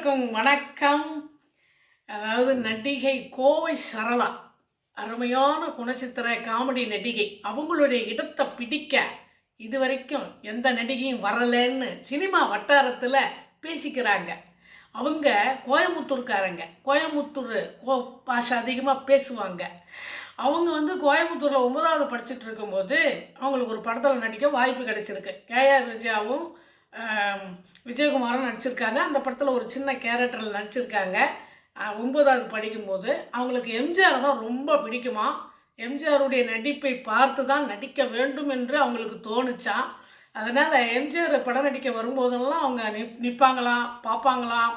எல்லோருக்கும் வணக்கம். அதாவது நடிகை கோவை சரளா அருமையான குணச்சித்திர காமெடி நடிகை. அவங்களுடைய இடத்தை பிடிக்க இதுவரைக்கும் எந்த நடிகையும் வரலன்னு சினிமா வட்டாரத்தில் பேசிக்கிறாங்க. அவங்க கோயமுத்தூர்காரங்க. கோயமுத்தூர் பாஷை அதிகமாக பேசுவாங்க. அவங்க கோயமுத்தூரில் 9வது படிச்சுட்டு இருக்கும்போது அவங்களுக்கு ஒரு படத்தில் நடிக்க வாய்ப்பு கிடைச்சிருக்கு. கேஆர் விஜயாவும் விஜயகுமாரும் நடிச்சிருக்காங்க. அந்த படத்தில் ஒரு சின்ன கேரக்டரில் நடிச்சிருக்காங்க. 9வது படிக்கும்போது அவங்களுக்கு எம்ஜிஆர் தான் ரொம்ப பிடிக்குமா. எம்ஜிஆருடைய நடிப்பை பார்த்து தான் நடிக்க வேண்டும் என்று அவங்களுக்கு தோணுச்சான். அதனால் எம்ஜிஆர் படம் நடிக்க வரும்போதெல்லாம் அவங்க நிற்பாங்களாம், பார்ப்பாங்களாம்.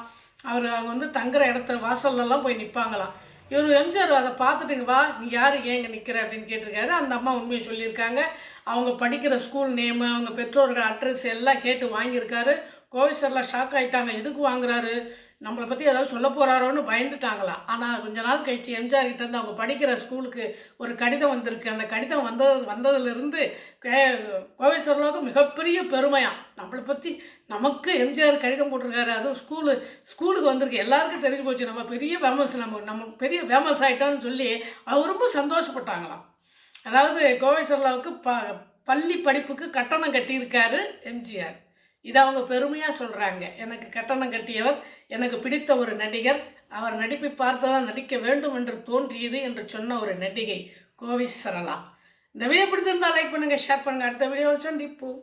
அவங்க தங்குற இடத்த வாசல்லலாம் போய் நிற்பாங்களாம். இவர் எம்ஜிஆர் அதை பார்த்துட்டுங்க, வா நீ யார் ஏன் இங்கே நிற்கிற அப்படின்னு கேட்டிருக்காரு. அந்த அம்மா உண்மையை சொல்லியிருக்காங்க. அவங்க படிக்கிற ஸ்கூல் நேமு, அவங்க பெற்றோர்கள் அட்ரஸ் எல்லாம் கேட்டு வாங்கியிருக்காரு. கோவை சரளா ஷாக் ஆகிட்டாங்க. எதுக்கு வாங்குறாரு, நம்மளை பற்றி ஏதாவது சொல்ல போகிறாரோன்னு பயந்துட்டாங்களாம். ஆனால் கொஞ்ச நாள் கழிச்சு எம்ஜிஆர் கிட்டேருந்து அவங்க படிக்கிற ஸ்கூலுக்கு ஒரு கடிதம் வந்திருக்கு. அந்த கடிதம் வந்ததுலேருந்து கோவை சரளாவுக்கு மிகப்பெரிய பெருமையாம். நம்மளை பற்றி நமக்கு எம்ஜிஆர் கடிதம் போட்டிருக்காரு, அதுவும் ஸ்கூலுக்கு வந்திருக்கு. எல்லாருக்கும் தெரிஞ்சு போச்சு நம்ம பெரிய ஃபேமஸ், நம்ம பெரிய ஃபேமஸ் ஆகிட்டோன்னு சொல்லி அவங்க ரொம்ப சந்தோஷப்பட்டாங்களாம். அதாவது கோவை சரளாவுக்கு பள்ளி படிப்புக்கு கட்டணம் கட்டியிருக்காரு எம்ஜிஆர். இதை அவங்க பெருமையாக சொல்கிறாங்க. எனக்கு கட்டணம் கட்டியவர், எனக்கு பிடித்த ஒரு நடிகர், அவர் நடிப்பை பார்த்துதான் நடிக்க வேண்டும் என்று தோன்றியது என்று சொன்ன ஒரு நடிகை கோவை சரளா. இந்த வீடியோ பிடித்திருந்தால் லைக் பண்ணுங்கள், ஷேர் பண்ணுங்கள். அடுத்த வீடியோவில் சந்திப்போம்.